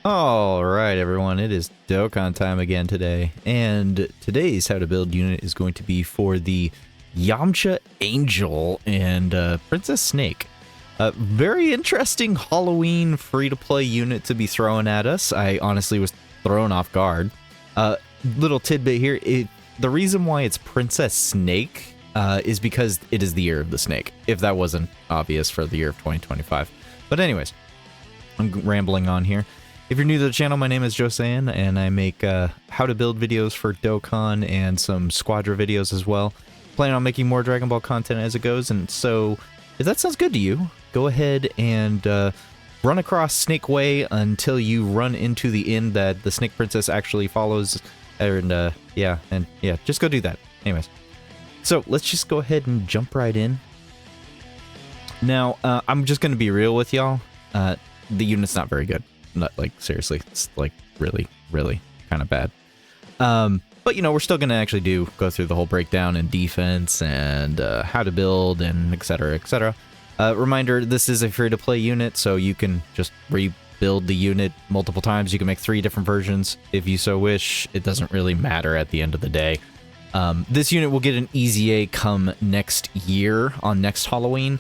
Alright everyone, it is Dokkan time again today, and today's how to build unit is going to be for the Yamcha Angel and Princess Snake. Very interesting Halloween free-to-play unit to be throwing at us. I honestly was thrown off guard. Little tidbit here, the reason why it's Princess Snake is because it is the year of the snake, if that wasn't obvious for the year of 2025. But anyways, I'm rambling on here. If you're new to the channel, my name is Saiyan, and I make how to build videos for Dokkan and some Squadra videos as well. Planning on making more Dragonball content as it goes, and so if that sounds good to you, go ahead and run across Snake Way until you run into the inn that the Snake Princess actually follows, and yeah, just go do that. Anyways, so let's just go ahead and jump right in. Now, I'm just going to be real with y'all. The unit's not very good. Not like seriously, it's like really kind of bad. But you know, we're still gonna actually go through the whole breakdown and defense and how to build and etc. etc. Reminder: this is a free-to-play unit, so you can just rebuild the unit multiple times. You can make 3 different versions if you so wish. It doesn't really matter at the end of the day. This unit will get an Easy A come next year on next Halloween.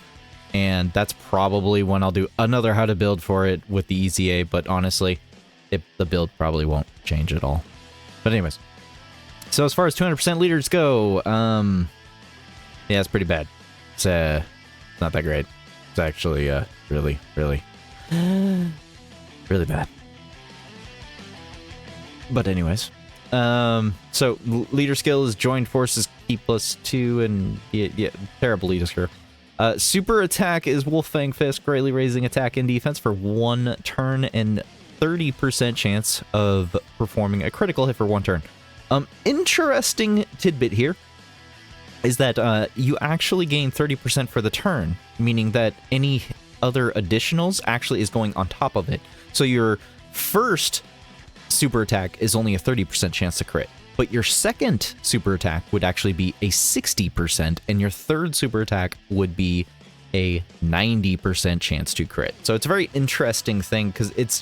And that's probably when I'll do another how to build for it with the Easy A, but honestly, the build probably won't change at all. But anyways, so as far as 200% leaders go, yeah, it's pretty bad. It's not that great. It's actually really bad. But anyways, so leader skill is joined forces key +2, and yeah, terrible leader skill. Super attack is Wolf Fang Fist, greatly raising attack and defense for 1 turn and 30% chance of performing a critical hit for 1 turn. Interesting tidbit here is that you actually gain 30% for the turn, meaning that any other additionals actually is going on top of it. So your first super attack is only a 30% chance to crit. But your second super attack would actually be a 60%, and your third super attack would be a 90% chance to crit. So it's a very interesting thing, because it's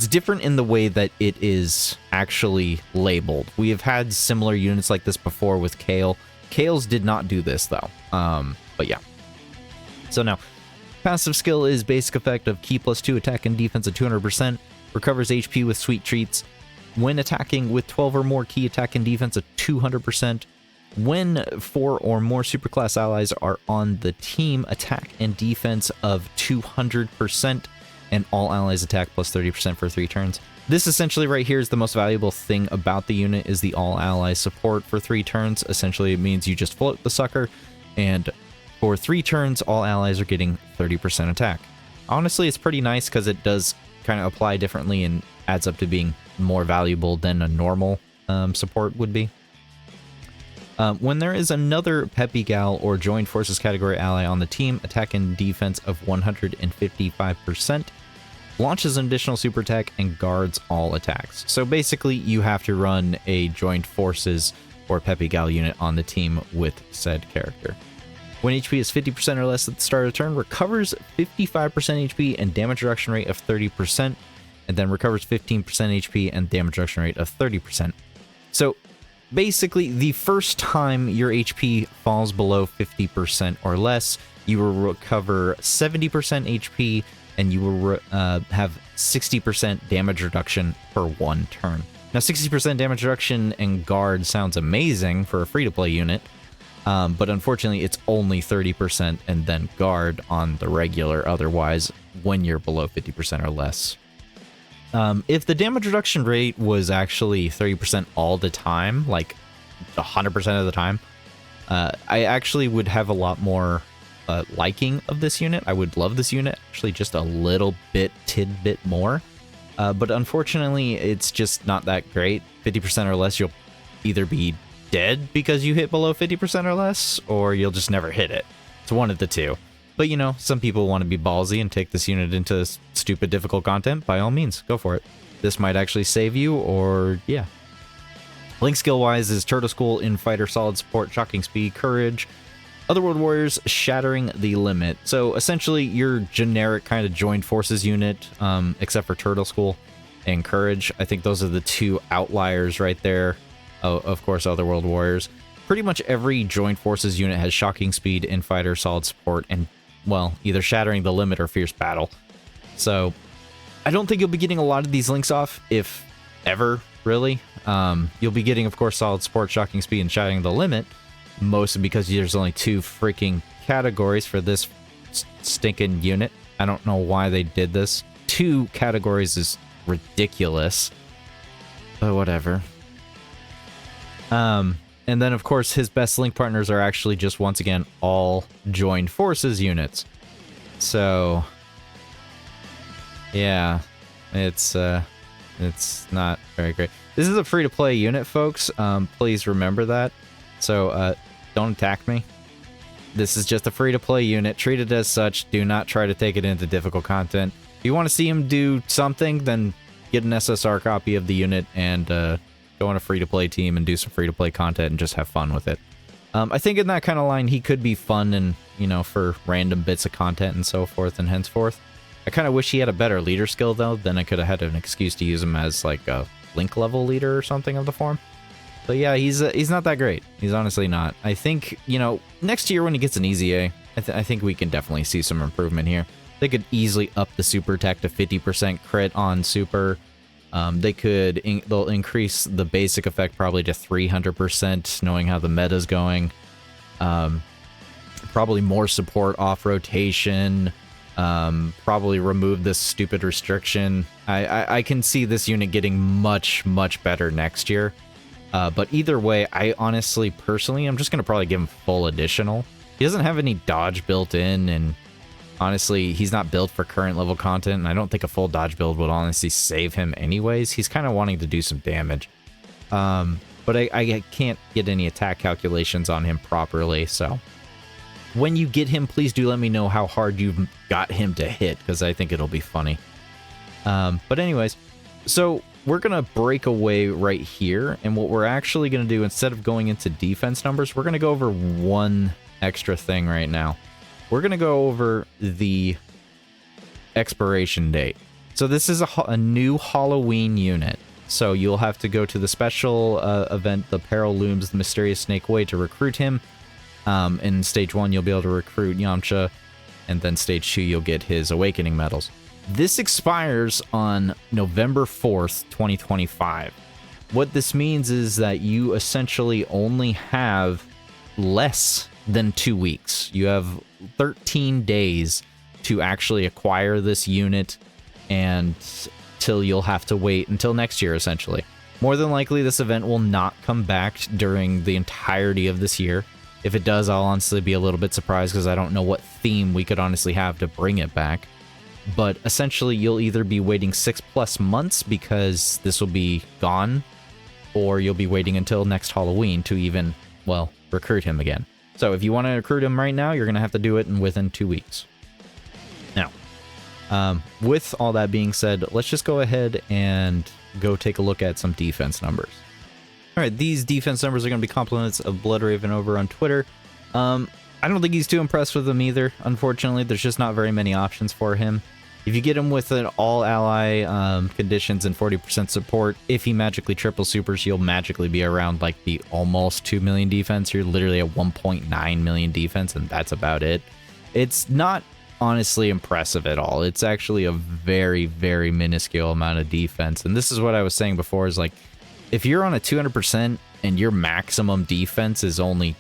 different in the way that it is actually labeled. We have had similar units like this before with Kale. Kale's did not do this, though. But yeah. So now, passive skill is basic effect of key +2 attack and defense at 200%, recovers HP with sweet treats. When attacking with 12 or more key attack and defense at 200%, when 4 or more superclass allies are on the team, attack and defense of 200%, and all allies attack +30% for 3 turns. This essentially right here is the most valuable thing about the unit, is the all allies support for 3 turns. Essentially it means you just float the sucker, and for 3 turns all allies are getting 30% attack. Honestly, it's pretty nice because it does kind of apply differently and adds up to being more valuable than a normal support would be. When there is another Peppy Gal or Joined Forces category ally on the team, attack and defense of 155%, launches an additional super attack, and guards all attacks. So basically, you have to run a Joined Forces or Peppy Gal unit on the team with said character. When HP is 50% or less at the start of the turn, recovers 55% HP and damage reduction rate of 30%, and then recovers 15% HP and damage reduction rate of 30%. So basically, the first time your HP falls below 50% or less, you will recover 70% HP, and you will have 60% damage reduction per 1 turn. Now, 60% damage reduction and guard sounds amazing for a free-to-play unit, but unfortunately, it's only 30% and then guard on the regular otherwise when you're below 50% or less. If the damage reduction rate was actually 30% all the time, like 100% of the time, I actually would have a lot more liking of this unit. I would love this unit actually just a little bit, tidbit more. But unfortunately, it's just not that great. 50% or less, you'll either be dead because you hit below 50% or less, or you'll just never hit it. It's one of the two. But you know, some people want to be ballsy and take this unit into stupid difficult content. By all means, go for it. This might actually save you, or yeah. Link skill wise is Turtle School, in fighter, solid support, shocking speed, courage, Otherworld Warriors, shattering the limit. So essentially your generic kind of joined forces unit, except for Turtle School. and Courage. I think those are the two outliers right there. Oh, of course, Otherworld Warriors. Pretty much every Joined Forces unit has Shocking Speed, Infighter, Solid Support, and, well, either Shattering the Limit or Fierce Battle. So, I don't think you'll be getting a lot of these links off, if ever, really. You'll be getting, of course, Solid Support, Shocking Speed, and Shattering the Limit, mostly because there's only 2 freaking categories for this stinking unit. I don't know why they did this. 2 categories is ridiculous, but whatever. And then, of course, his best link partners are actually just, once again, all Joined Forces units. So, yeah, it's not very great. This is a free-to-play unit, folks. Please remember that. So, don't attack me. This is just a free-to-play unit. Treat it as such. Do not try to take it into difficult content. If you want to see him do something, then get an SSR copy of the unit and, go on a free-to-play team and do some free-to-play content and just have fun with it. I think in that kind of line, he could be fun and, you know, for random bits of content and so forth and henceforth. I kind of wish he had a better leader skill, though. Then I could have had an excuse to use him as, like, a link-level leader or something of the form. But yeah, he's not that great. He's honestly not. I think, you know, next year when he gets an easy A, I think we can definitely see some improvement here. They could easily up the super attack to 50% crit on super. They'll increase the basic effect probably to 300%, knowing how the meta's going. Probably more support off rotation. Probably remove this stupid restriction. I can see this unit getting much, much better next year. But either way, I honestly, personally, I'm just going to probably give him full additional. He doesn't have any dodge built in, and honestly, he's not built for current level content, and I don't think a full dodge build would honestly save him anyways. He's kind of wanting to do some damage. But I can't get any attack calculations on him properly, so when you get him, please do let me know how hard you've got him to hit, because I think it'll be funny. But anyways, so we're going to break away right here, and what we're actually going to do, instead of going into defense numbers, we're going to go over one extra thing right now. We're going to go over the expiration date. So this is a new Halloween unit. So you'll have to go to the special event, The Peril Looms the Mysterious Snake Way, to recruit him. In Stage 1, you'll be able to recruit Yamcha. And then Stage 2, you'll get his Awakening Medals. This expires on November 4th, 2025. What this means is that you essentially only have less than 2 weeks. You have 13 days to actually acquire this unit, and till you'll have to wait until next year, essentially. More than likely, this event will not come back during the entirety of this year. If it does, I'll honestly be a little bit surprised, because I don't know what theme we could honestly have to bring it back. But essentially, you'll either be waiting 6+ months because this will be gone, or you'll be waiting until next Halloween to even, well, recruit him again. So if you want to recruit him right now, you're going to have to do it within 2 weeks. Now, with all that being said, let's just go ahead and go take a look at some defense numbers. All right, these defense numbers are going to be compliments of Bloodraven over on Twitter. I don't think he's too impressed with them either. Unfortunately, there's just not very many options for him. If you get him with an all-ally conditions and 40% support, if he magically triple supers, you'll magically be around like the almost 2 million defense. You're literally at 1.9 million defense, and that's about it. It's not honestly impressive at all. It's actually a very, very minuscule amount of defense. And this is what I was saying before, is like, if you're on a 200% and your maximum defense is only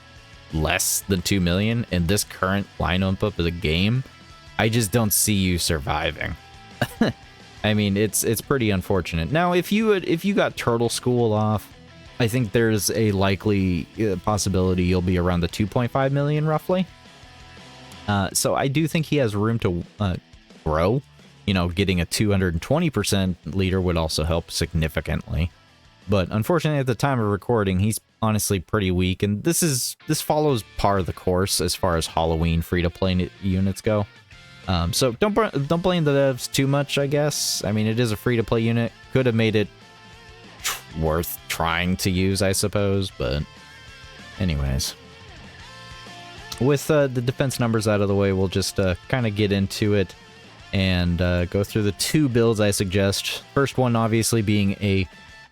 less than 2 million in this current lineup of the game, I just don't see you surviving. I mean, it's pretty unfortunate. Now, if you got Turtle School off, I think there's a likely possibility you'll be around the 2.5 million roughly. So I do think he has room to grow. You know, getting a 220% leader would also help significantly. But unfortunately, at the time of recording, he's honestly pretty weak, and this follows par of the course as far as Halloween free-to-play units go. So don't blame the devs too much, I guess. I mean, it is a free-to-play unit. Could have made it worth trying to use, I suppose, but anyways. With the defense numbers out of the way, we'll just kind of get into it. and go through the 2 builds I suggest. First one obviously being a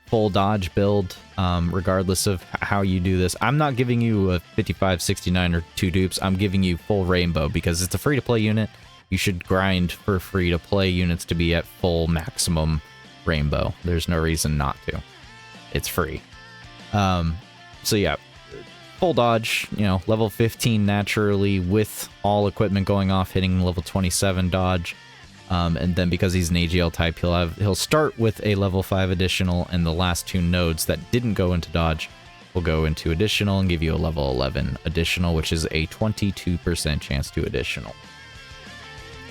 full dodge build, regardless of how you do this. I'm not giving you a 55, 69, or 2 dupes. I'm giving you full rainbow because it's a free-to-play unit. You should grind for free-to-play units to be at full maximum rainbow. There's no reason not to. It's free. So yeah, full dodge, you know, level 15 naturally with all equipment going off, hitting level 27 dodge. And then because he's an AGL type, he'll start with a level 5 additional, and the last 2 nodes that didn't go into dodge will go into additional and give you a level 11 additional, which is a 22% chance to additional.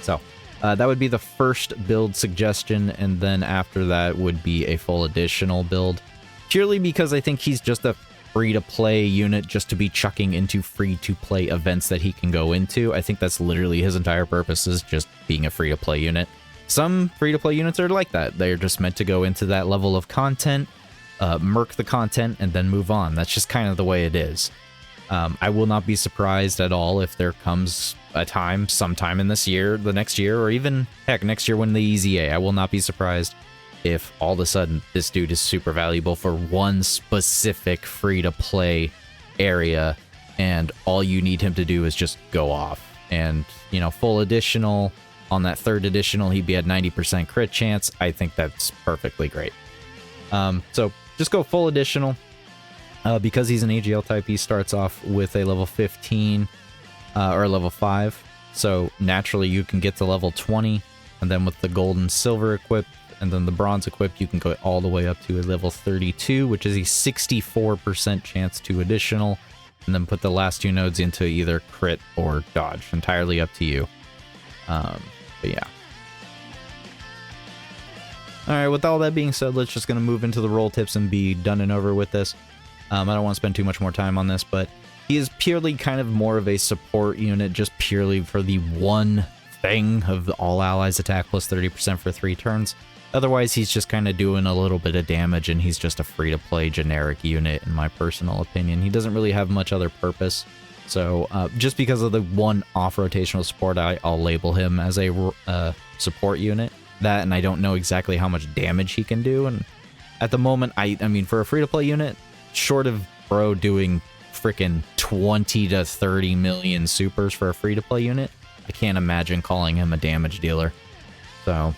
So that would be the first build suggestion, and then after that would be a full additional build, purely because I think he's just a free-to-play unit just to be chucking into free-to-play events that he can go into. I think that's literally his entire purpose, is just being a free-to-play unit. Some free-to-play units are like that. They're just meant to go into that level of content, murk the content, and then move on. That's just kind of the way it is. I will not be surprised at all if there comes a time, sometime in this year, the next year, or even, heck, next year when the EZA. I will not be surprised if all of a sudden this dude is super valuable for one specific free-to-play area, and all you need him to do is just go off. And, you know, full additional, on that 3rd additional, he'd be at 90% crit chance. I think that's perfectly great. So just go full additional. Because he's an AGL type, he starts off with a level 15 or level 5. So naturally you can get to level 20, and then with the gold and silver equipped, and then the bronze equipped, you can go all the way up to a level 32, which is a 64% chance to additional, and then put the last 2 nodes into either crit or dodge. Entirely up to you. But yeah. Alright, with all that being said, let's just gonna move into the roll tips and be done and over with this. I don't want to spend too much more time on this, but he is purely kind of more of a support unit, just purely for the one thing of the all allies attack plus 30% for 3 turns. Otherwise, he's just kind of doing a little bit of damage, and he's just a free-to-play generic unit, in my personal opinion. He doesn't really have much other purpose. So, just because of the one off-rotational support, I'll label him as a support unit. That, and I don't know exactly how much damage he can do. And at the moment, I mean, for a free-to-play unit, short of bro doing frickin' 20 to 30 million supers for a free-to-play unit, I can't imagine calling him a damage dealer. So...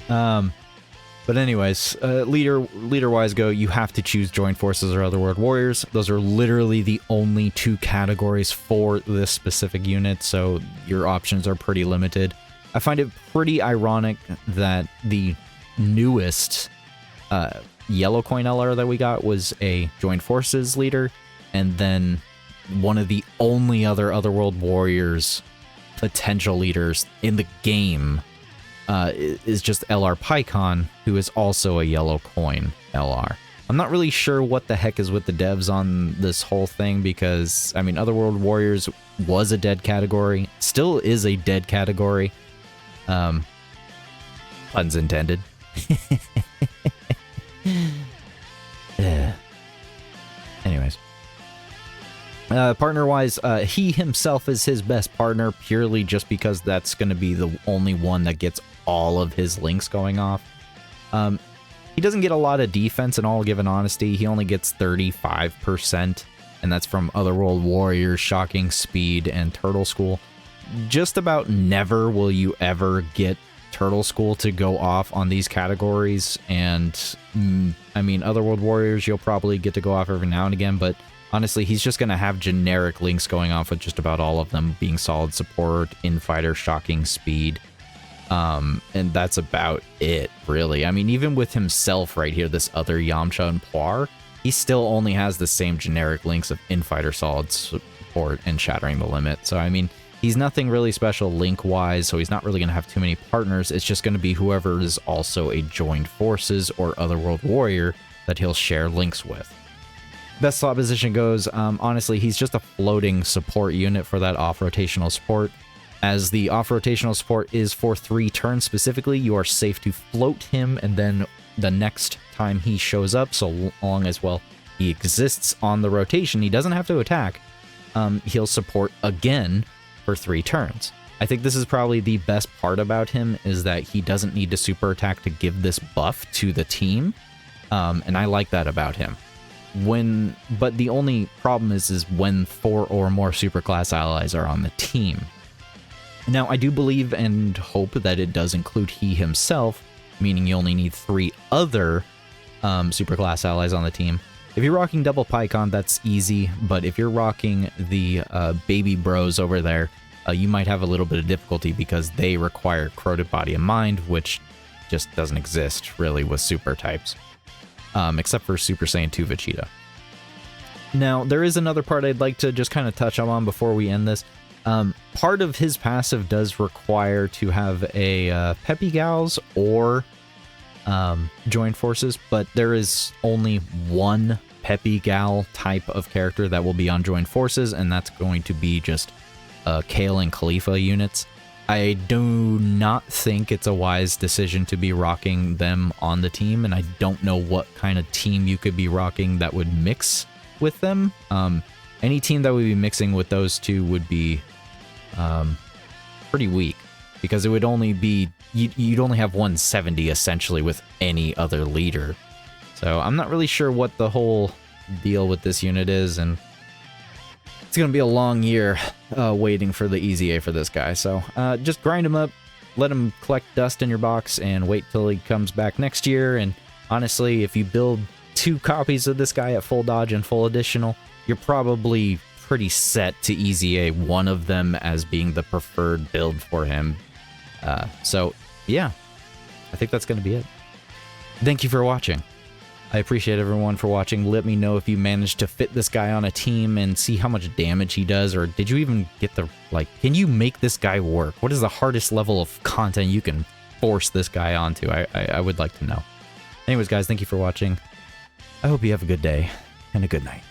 but anyways, leader-wise go, you have to choose Joint Forces or Otherworld Warriors. Those are literally the only 2 categories for this specific unit, so your options are pretty limited. I find it pretty ironic that the newest yellow coin LR that we got was a Joint Forces leader, and then one of the only other Otherworld Warriors potential leaders in the game is just LR Pycon, who is also a yellow coin LR. I'm not really sure what the heck is with the devs on this whole thing, because, I mean, Otherworld Warriors was a dead category, still is a dead category. Puns intended. Anyways. Partner-wise, he himself is his best partner, purely just because that's going to be the only one that gets all of his links going off. He doesn't get a lot of defense, in all given honesty. He only gets 35%, and that's from Otherworld Warriors, Shocking Speed, and Turtle School. Just about never will you ever get Turtle School to go off on these categories, and I mean, Otherworld Warriors, you'll probably get to go off every now and again, but honestly, he's just going to have generic links going off with just about all of them being solid support, infighter, Shocking Speed, and that's about it, really. I mean, even with himself right here, this other Yamcha and Poir, he still only has the same generic links of infighter, solid support, and shattering the limit. So, I mean, he's nothing really special link-wise, so he's not really going to have too many partners. It's just going to be whoever is also a Joined Forces or Otherworld Warrior that he'll share links with. Best slot position goes, honestly, he's just a floating support unit for that off-rotational support. As the off-rotational support is for 3 turns specifically, you are safe to float him, and then the next time he shows up, so long as, well, he exists on the rotation, he doesn't have to attack, he'll support again for 3 turns. I think this is probably the best part about him, is that he doesn't need to super attack to give this buff to the team, and I like that about him. But the only problem is when 4 or more superclass allies are on the team. Now, I do believe and hope that it does include he himself, meaning you only need 3 other superclass allies on the team. If you're rocking double PyCon, that's easy, but if you're rocking the baby bros over there, you might have a little bit of difficulty because they require corroded body and mind, which just doesn't exist really with super types, except for Super Saiyan 2 Vegeta. Now, there is another part I'd like to just kind of touch on before we end this. Part of his passive does require to have a Peppy Gals or join forces, but there is only one Peppy Gal type of character that will be on joined forces, and that's going to be just Kale and Khalifa units. I do not think it's a wise decision to be rocking them on the team, and I don't know what kind of team you could be rocking that would mix with them. Any team that would be mixing with those two would be pretty weak, because it would only be, you'd only have 170 essentially with any other leader. So I'm not really sure what the whole deal with this unit is, and it's going to be a long year waiting for the easy A for this guy. So just grind him up, let him collect dust in your box, and wait till he comes back next year. And honestly, if you build 2 copies of this guy at full dodge and full additional, you're probably pretty set to easy A one of them as being the preferred build for him. So yeah, I think that's going to be it. Thank you for watching. I appreciate everyone for watching. Let me know if you managed to fit this guy on a team and see how much damage he does, or did you even get the, like, can you make this guy work? What is the hardest level of content you can force this guy onto? I would like to know. Anyways, guys, thank you for watching. I hope you have a good day and a good night.